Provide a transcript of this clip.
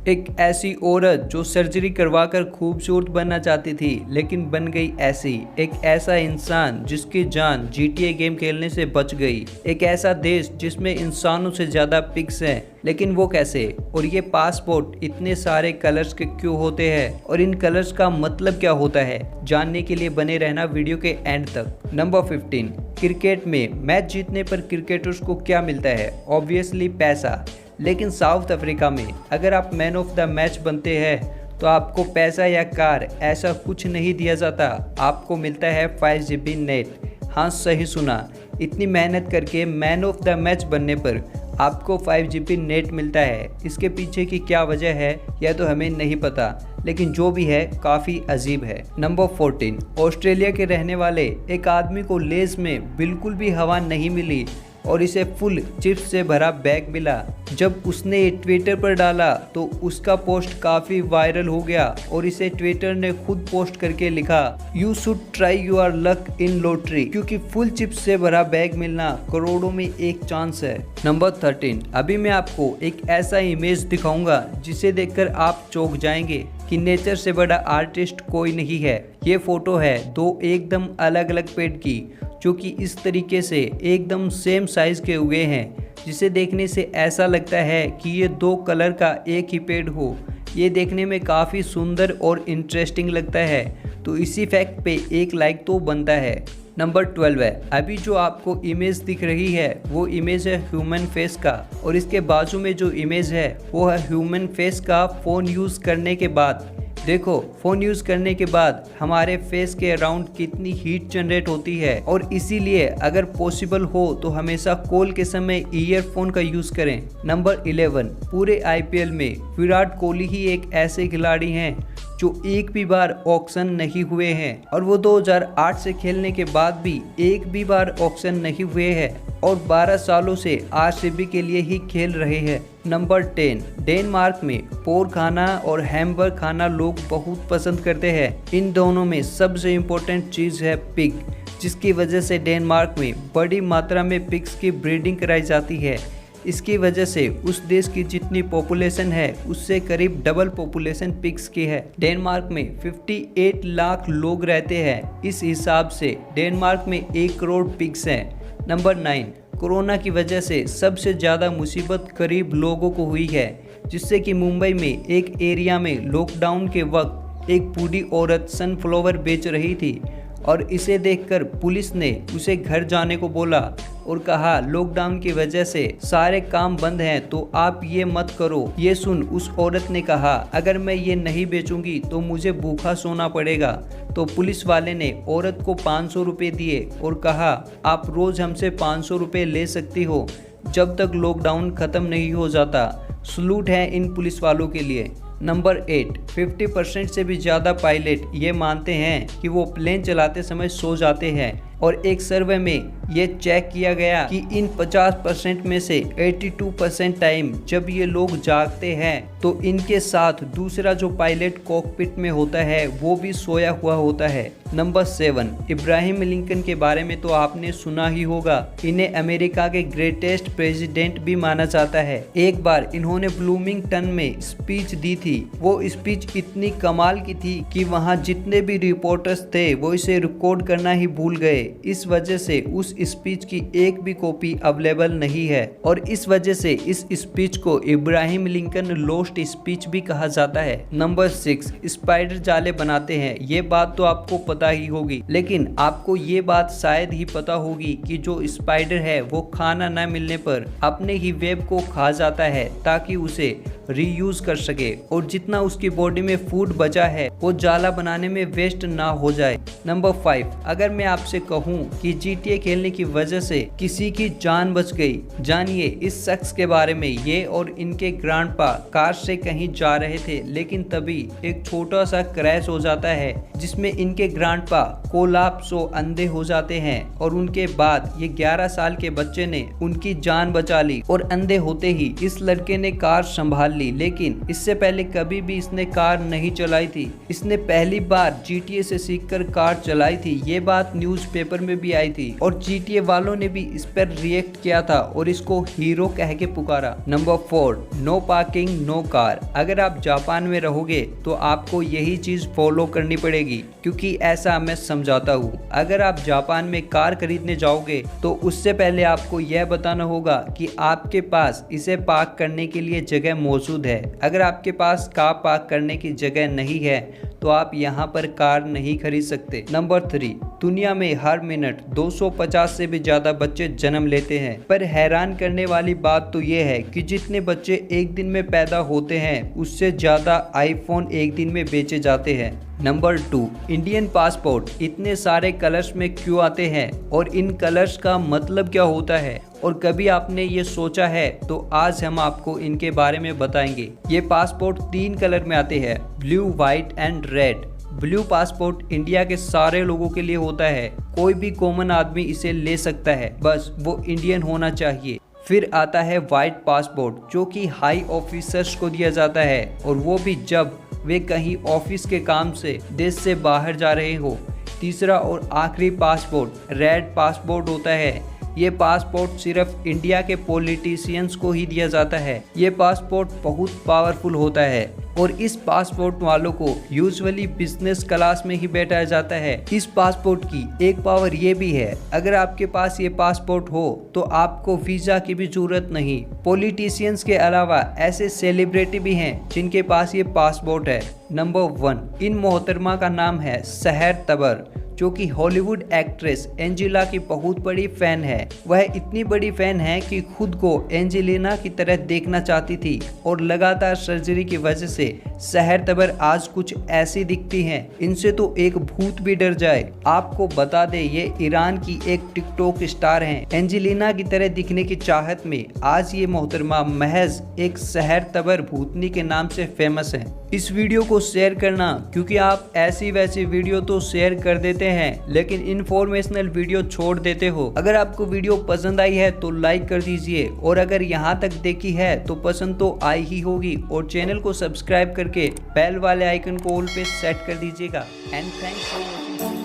एक ऐसी औरत जो सर्जरी करवाकर खूबसूरत बनना चाहती थी लेकिन बन गई ऐसी। एक ऐसा इंसान जिसकी जान GTA गेम खेलने से बच गई। एक ऐसा देश जिसमें इंसानों से ज़्यादा पिग्स हैं, लेकिन वो कैसे? और ये पासपोर्ट इतने सारे कलर्स के क्यों होते हैं और इन कलर्स का मतलब क्या होता है? जानने के लिए बने रहना वीडियो के एंड तक। नंबर 15, क्रिकेट में मैच जीतने पर क्रिकेटर्स को क्या मिलता है? ऑब्वियसली पैसा। लेकिन साउथ अफ्रीका में अगर आप मैन ऑफ द मैच बनते हैं तो आपको पैसा या कार ऐसा कुछ नहीं दिया जाता, आपको मिलता है 5GB नेट। हाँ, सही सुना, इतनी मेहनत करके मैन ऑफ द मैच बनने पर आपको 5GB नेट मिलता है। इसके पीछे की क्या वजह है यह तो हमें नहीं पता, लेकिन जो भी है काफ़ी अजीब है। नंबर 14, ऑस्ट्रेलिया के रहने वाले एक आदमी को लेज में बिल्कुल भी हवा नहीं मिली और इसे फुल चिप्स से भरा बैग मिला। जब उसने ये ट्विटर पर डाला तो उसका पोस्ट काफ़ी वायरल हो गया और इसे ट्विटर ने खुद पोस्ट करके लिखा, you should try your luck in lottery, क्योंकि फुल चिप्स से भरा बैग मिलना करोड़ों में एक चांस है। नंबर 13, अभी मैं आपको एक ऐसा इमेज दिखाऊंगा जिसे देखकर आप चौंक जाएंगे कि नेचर से बड़ा आर्टिस्ट कोई नहीं है। ये फोटो है दो एकदम अलग अलग पेड़ की, जो कि इस तरीके से एकदम सेम साइज के उगे हैं, जिसे देखने से ऐसा लगता है कि ये दो कलर का एक ही पेड़ हो। ये देखने में काफ़ी सुंदर और इंटरेस्टिंग लगता है, तो इसी फैक्ट पे एक लाइक तो बनता है। नंबर 12 है, अभी जो आपको इमेज दिख रही है वो इमेज है ह्यूमन फेस का, और इसके बाजू में जो इमेज है वो है ह्यूमन फेस का फ़ोन यूज़ करने के बाद। देखो, फ़ोन यूज़ करने के बाद हमारे फेस के अराउंड कितनी हीट जनरेट होती है, और इसीलिए अगर पॉसिबल हो तो हमेशा कॉल के समय ईयरफोन का यूज़ करें। नंबर 11, पूरे IPL में विराट कोहली ही एक ऐसे खिलाड़ी हैं जो एक भी बार ऑक्शन नहीं हुए हैं, और वो 2008 से खेलने के बाद भी एक भी बार ऑक्शन नहीं हुए हैं और 12 सालों से RCB के लिए ही खेल रहे हैं। नंबर 10, डेनमार्क में पोर्क खाना और हैमबर्गर खाना लोग बहुत पसंद करते हैं। इन दोनों में सबसे इम्पोर्टेंट चीज़ है पिग, जिसकी वजह से डेनमार्क में बड़ी मात्रा में पिग्स की ब्रीडिंग कराई जाती है। इसकी वजह से उस देश की जितनी पॉपुलेशन है उससे करीब डबल पॉपुलेशन पिग्स की है। डेनमार्क में 58 लाख लोग रहते हैं, इस हिसाब से डेनमार्क में 1 करोड़ पिग्स हैं। नंबर 9, कोरोना की वजह से सबसे ज़्यादा मुसीबत करीब लोगों को हुई है, जिससे कि मुंबई में एक एरिया में लॉकडाउन के वक्त एक बूढ़ी औरत सनफ्लावर बेच रही थी, और इसे देखकर पुलिस ने उसे घर जाने को बोला और कहा लॉकडाउन की वजह से सारे काम बंद हैं तो आप ये मत करो। ये सुन उस औरत ने कहा, अगर मैं ये नहीं बेचूंगी तो मुझे भूखा सोना पड़ेगा। तो पुलिस वाले ने औरत को 500 रुपये दिए और कहा, आप रोज़ हमसे 500 रुपये ले सकती हो जब तक लॉकडाउन ख़त्म नहीं हो जाता। सलूट है इन पुलिस वालों के लिए। नंबर 8, 50% से भी ज़्यादा पायलट ये मानते हैं कि वो प्लेन चलाते समय सो जाते हैं, और एक सर्वे में ये चेक किया गया कि इन 50% में से 82% टाइम जब ये लोग जागते हैं तो इनके साथ दूसरा जो पायलट कॉकपिट में होता है वो भी सोया हुआ होता है। नंबर 7, इब्राहिम लिंकन के बारे में तो आपने सुना ही होगा। इन्हें अमेरिका के ग्रेटेस्ट प्रेसिडेंट भी माना जाता है। एक बार इन्होंने ब्लूमिंगटन में स्पीच दी थी। वो स्पीच इतनी कमाल की थी कि वहाँ जितने भी रिपोर्टर्स थे वो इसे रिकॉर्ड करना ही भूल गए। इस वजह से उस स्पीच की एक भी कॉपी अवेलेबल नहीं है, और इस वजह से इस स्पीच को इब्राहिम लिंकन लोस्ट स्पीच भी कहा जाता है। नंबर 6, स्पाइडर जाले बनाते हैं। ये बात तो आपको पता ही होगी, लेकिन आपको ये बात शायद ही पता होगी कि जो स्पाइडर है वो खाना न मिलने पर अपने ही वेब को खा जाता है ताकि उसे रीयूज कर सके, और जितना उसकी बॉडी में फूड बचा है वो जाला बनाने में वेस्ट ना हो जाए। नंबर 5, अगर मैं आपसे कहूँ कि GTA खेलने की वजह से किसी की जान बच गई, जानिए इस शख्स के बारे में। ये और इनके ग्रैंडपा कार से कहीं जा रहे थे, लेकिन तभी एक छोटा सा क्रैश हो जाता है जिसमें इनके ग्रैंडपा कोलैप्स अंधे हो जाते हैं, और उनके बाद ये 11 साल के बच्चे ने उनकी जान बचा ली, और अंधे होते ही इस लड़के ने कार संभाल ली। लेकिन इससे पहले कभी भी इसने कार नहीं चलाई थी। इसने पहली बार GTA से सीखकर कार चलाई थी। ये बात न्यूज़पेपर पेपर में भी आई थी और GTA वालों ने भी इस पर रिएक्ट किया था और इसको हीरो कह के पुकारा। Number 4, no parking no car. अगर आप जापान में रहोगे तो आपको यही चीज फॉलो करनी पड़ेगी, क्योंकि ऐसा मैं समझाता हूँ। अगर आप जापान में कार खरीदने जाओगे तो उससे पहले आपको यह बताना होगा कि आपके पास इसे पार्क करने के लिए जगह मौजूद है। अगर आपके पास कार पार्क करने की जगह नहीं है तो आप यहाँ पर कार नहीं खरीद सकते। नंबर 3, दुनिया में हर मिनट 250 से भी ज्यादा बच्चे जन्म लेते हैं, पर हैरान करने वाली बात तो ये है कि जितने बच्चे एक दिन में पैदा होते हैं उससे ज्यादा आईफोन एक दिन में बेचे जाते हैं। नंबर 2, इंडियन पासपोर्ट इतने सारे कलर्स में क्यों आते हैं और इन कलर्स का मतलब क्या होता है, और कभी आपने ये सोचा है? तो आज हम आपको इनके बारे में बताएंगे। ये पासपोर्ट 3 कलर में आते हैं, blue, white and red. Blue passport India के सारे लोगों के लिए होता है, कोई भी कॉमन आदमी इसे ले सकता है, बस वो इंडियन होना चाहिए। फिर आता है व्हाइट पासपोर्ट, जो कि हाई ऑफिसर्स को दिया जाता है, और वो भी जब वे कहीं ऑफिस के काम से देश से बाहर जा रहे हो। तीसरा और आखिरी पासपोर्ट रेड पासपोर्ट होता है। ये पासपोर्ट सिर्फ इंडिया के पॉलिटिशियंस को ही दिया जाता है। ये पासपोर्ट बहुत पावरफुल होता है और इस पासपोर्ट वालों को यूजुअली बिजनेस क्लास में ही बैठाया जाता है। इस पासपोर्ट की एक पावर ये भी है, अगर आपके पास ये पासपोर्ट हो तो आपको वीजा की भी जरूरत नहीं। पॉलिटिशियंस के अलावा ऐसे सेलिब्रिटी भी हैं जिनके पास ये पासपोर्ट है। नंबर 1, इन मोहतरमा का नाम है सहर तबर, जो कि हॉलीवुड एक्ट्रेस एंजेला की बहुत बड़ी फैन है। वह इतनी बड़ी फैन है कि खुद को एंजेलिना की तरह देखना चाहती थी और लगातार सर्जरी की वजह से सहर तबर आज कुछ ऐसी दिखती हैं, इनसे तो एक भूत भी डर जाए। आपको बता दे ये ईरान की एक टिकटॉक स्टार हैं। एंजेलिना की तरह दिखने की चाहत में आज ये मोहतरमा महज एक सहर तबर भूतनी के नाम से फेमस है। इस वीडियो को शेयर करना, क्योंकि आप ऐसी वैसी वीडियो तो शेयर कर देते हैं लेकिन इन्फॉर्मेशनल वीडियो छोड़ देते हो। अगर आपको वीडियो पसंद आई है तो लाइक कर दीजिए, और अगर यहाँ तक देखी है तो पसंद तो आई ही होगी, और चैनल को सब्सक्राइब करके बेल वाले आइकन को ऑल पे सेट कर दीजिएगा। And thanks for watching.